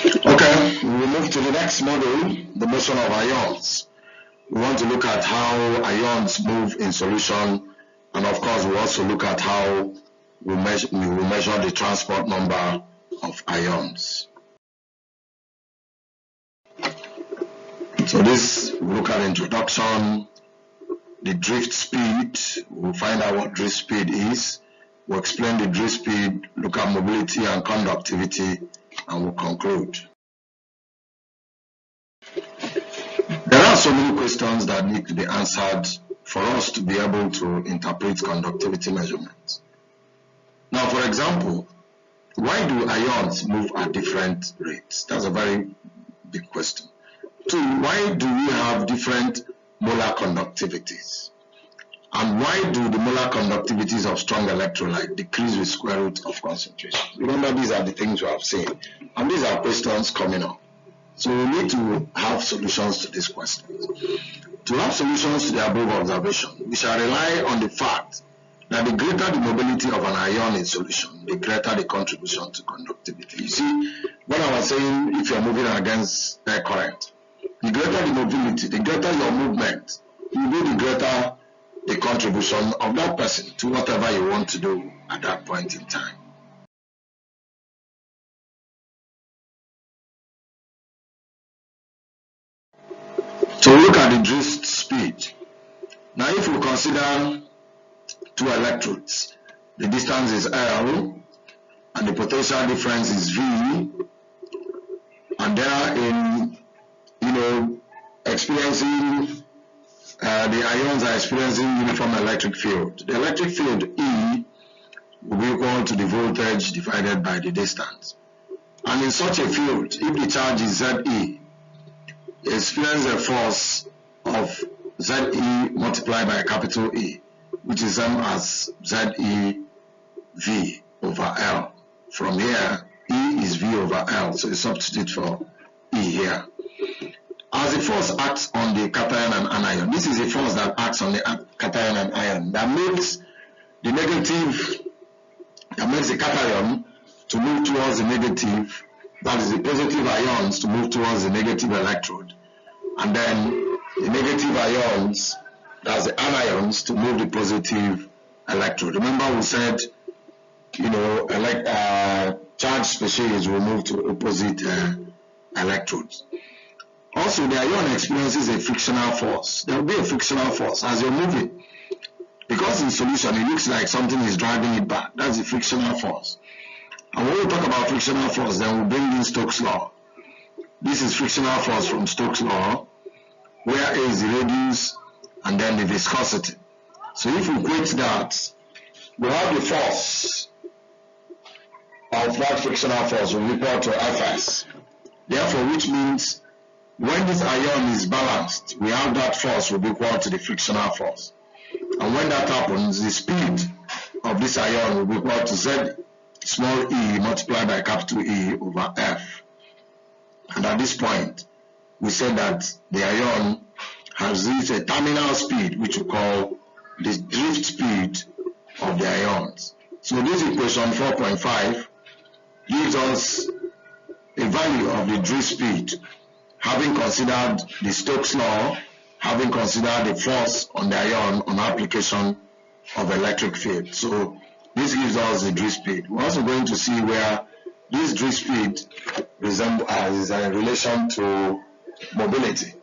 Okay, we will move to the next module, the motion of ions. We want to look at how ions move in solution, and of course we also look at how we will measure the transport number of ions. So this, we'll look at introduction, the drift speed, we'll find out what drift speed is, we'll explain the drift speed, look at mobility and conductivity, and we'll conclude. There are so many questions that need to be answered for us to be able to interpret conductivity measurements. Now, for example, why do ions move at different rates? That's a very big question. 2, why do we have different molar conductivities? And why do the molar conductivities of strong electrolyte decrease with square root of concentration? Remember, these are the things we have seen, and these are questions coming up. So we need to have solutions to these questions. To have solutions to the above observation, we shall rely on the fact that the greater the mobility of an ion in solution, the greater the contribution to conductivity. You see, when I was saying if you're moving against air current, the greater the mobility, the greater your movement, will be the greater the contribution of that person to whatever you want to do at that point in time. So look at the drift speed. Now if we consider 2 electrodes, the distance is L and the potential difference is V, and they are in, experiencing, the ions are experiencing uniform electric field. The electric field E will be equal to the voltage divided by the distance. And in such a field, if the charge is ZE, experience a force of ZE multiplied by a capital E, which is same as ZE V over L. From here, E is V over L, so you substitute for E here. As the force acts on the cation and anion, this is a force that acts on the cation and ion that makes the negative, that makes the cation to move towards the negative, that is the positive ions to move towards the negative electrode, and then the negative ions, that's the anions, to move the positive electrode. Remember we said, charge species will move to opposite electrodes. Also, the ion experiences a frictional force. There will be a frictional force as you're moving. Because in solution, it looks like something is driving it back. That's the frictional force. And when we talk about frictional force, then we'll bring in Stokes' law. This is frictional force from Stokes' law, where A is the radius and then the viscosity. So if we equate that, we have the force of that frictional force will be equal to Fs. Therefore, which means when this ion is balanced, we have that force will be equal to the frictional force. And when that happens, the speed of this ion will be equal to Z small e multiplied by capital E over F. And at this point, we said that the ion has reached a terminal speed, which we call the drift speed of the ions. So this equation 4.5 gives us a value of the drift speed, having considered the Stokes' law, having considered the force on the ion on application of electric field. So this gives us the drift speed. We're also going to see where this drift speed is in relation to mobility.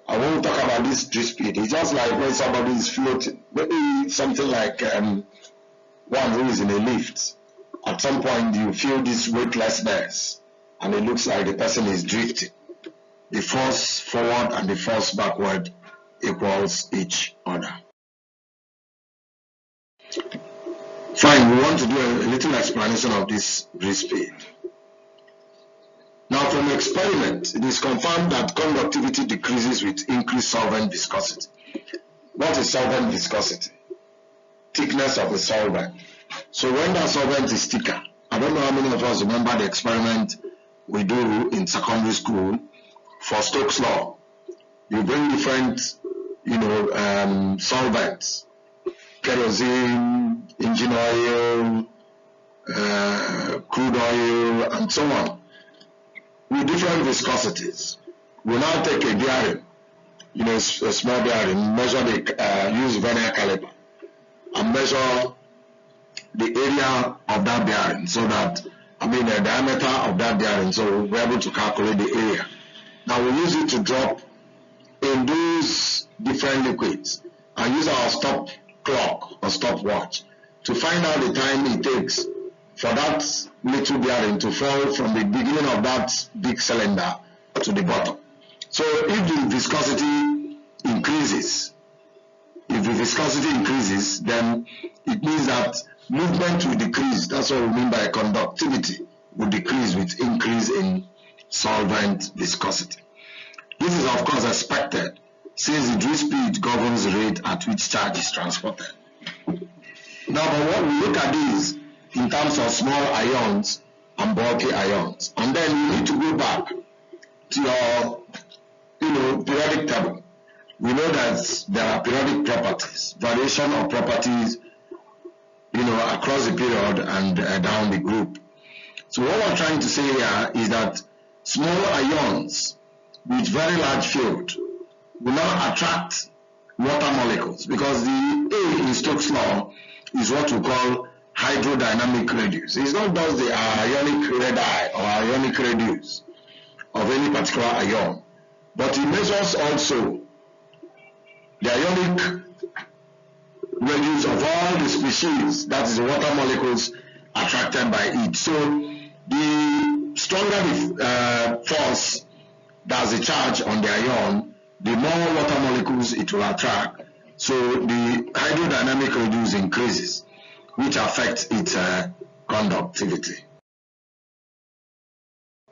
And when we talk about this drift speed, it's just like when somebody is floating, maybe something like one who is in a lift. At some point you feel this weightlessness and it looks like the person is drifting. The force forward and the force backward equals each other. Fine, we want to do a little explanation of this drift speed. Now from experiment, it is confirmed that conductivity decreases with increased solvent viscosity. What is solvent viscosity? Thickness of the solvent. So when that solvent is thicker, I don't know how many of us remember the experiment we do in secondary school for Stokes' law. You bring different, solvents, kerosene, engine oil, crude oil, and so on. with different viscosities. We now take a bearing, a small bearing, measure use vernier caliper and measure the area of that bearing so that, the diameter of that bearing, so we'll be able to calculate the area. Now we use it to drop in those different liquids and use our stop clock or stopwatch to find out the time it takes for that little bearing to fall from the beginning of that big cylinder to the bottom. So if the viscosity increases, then it means that movement will decrease. That's what we mean by conductivity will decrease with increase in solvent viscosity. This is of course expected since the drill speed governs the rate at which charge is transported. Now, but what we look at these in terms of small ions and bulky ions, and then you need to go back to your periodic table. We know that there are periodic properties, variation of properties, across the period and down the group. So what we're trying to say here is that small ions with very large field will not attract water molecules, because the A in Stokes' law is what we call hydrodynamic radius. It's not just the ionic radii or ionic radius of any particular ion, but it measures also the ionic radius of all the species, that is the water molecules attracted by it. So the stronger the force that's the charge on the ion, the more water molecules it will attract. So the hydrodynamic radius increases, which affects its conductivity.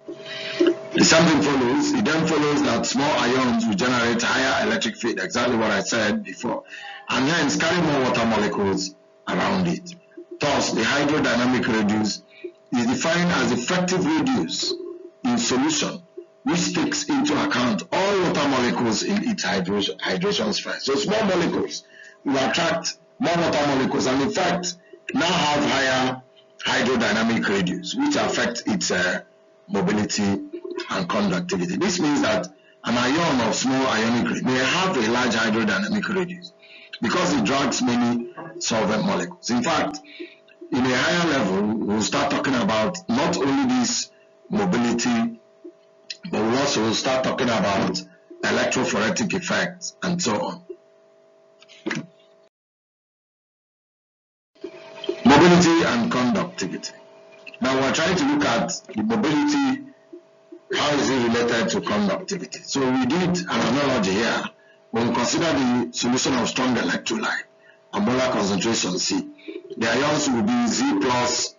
The same thing follows. It then follows that small ions will generate higher electric field, exactly what I said before, and hence carry more water molecules around it. Thus, the hydrodynamic radius is defined as effective radius in solution, which takes into account all water molecules in its hydration sphere. So small molecules will attract more water molecules, and in fact now have higher hydrodynamic radius, which affects its mobility and conductivity. This means that an ion of small ionic radius may have a large hydrodynamic radius because it drags many solvent molecules. In fact, in a higher level, we'll start talking about not only this mobility, but we'll also start talking about electrophoretic effects and so on. Mobility and conductivity. Now we're trying to look at the mobility. How is it related to conductivity? So we did an analogy here. When we consider the solution of strong electrolyte and molar concentration C, the ions will be Z plus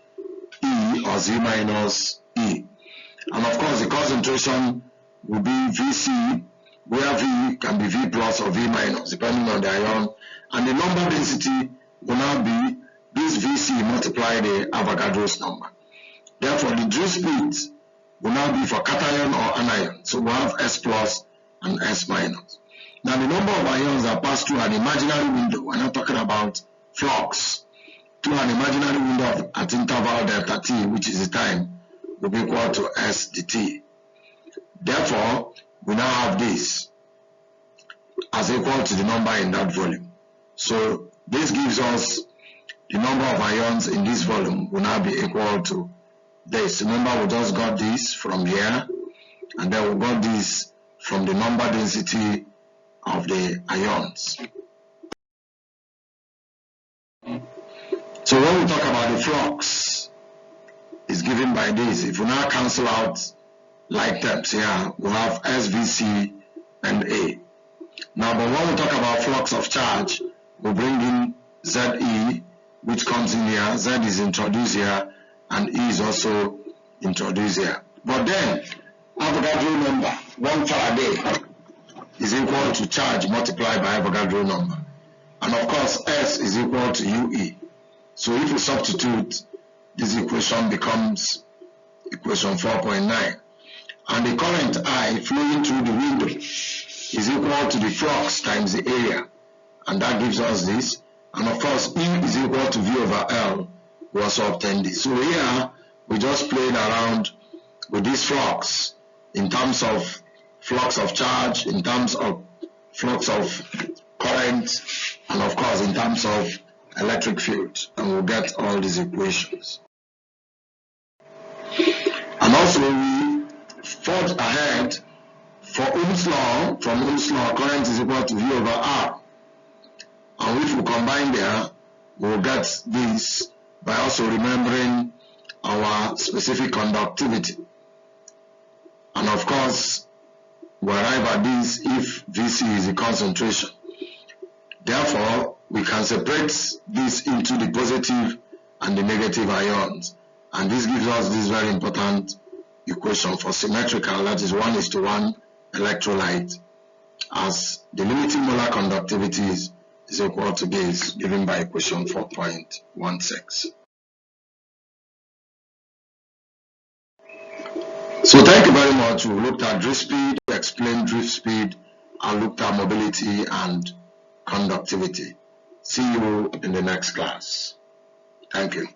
E or Z minus E. And of course the concentration will be Vc, where V can be V plus or V minus depending on the ion, and the number density will now be this Vc multiply the Avogadro's number. Therefore the drill speed will now be for cation or anion. So we'll have S plus and S minus. Now the number of ions that pass through an imaginary window, we're not talking about flux, through an imaginary window at interval delta t, which is the time, will be equal to S dt. Therefore, we now have this as equal to the number in that volume. So this gives us the number of ions in this volume will now be equal to this. Remember, we just got this from here, and then we got this from the number density of the ions. So when we talk about the flux, it's given by this. If we now cancel out like terms here, we'll have SVC and A. Now, but when we talk about flux of charge, we'll bring in ZE, which comes in here. Z is introduced here, and E is also introduced here. But then, Avogadro number, 1 Faraday, is equal to charge multiplied by Avogadro number. And of course, S is equal to UE. So if we substitute, this equation becomes equation 4.9. And the current I flowing through the window is equal to the flux times the area. And that gives us this. And of course, E is equal to V over L. We also obtain this. So here, we just played around with this flux in terms of flux of charge, in terms of flux of current, and of course in terms of electric field, and we'll get all these equations. And also we forge ahead for Ohm's law. From Ohm's law, current is equal to V over R. And if we combine there, we'll get this by also remembering our specific conductivity. And of course, we arrive at this if Vc is the concentration. Therefore, we can separate this into the positive and the negative ions. And this gives us this very important equation for symmetrical, that is 1:1 electrolyte, as the limiting molar conductivity is equal to this, given by equation 4.16. So thank you very much. We looked at drift speed, explained drift speed, and looked at mobility and conductivity. See you in the next class. Thank you.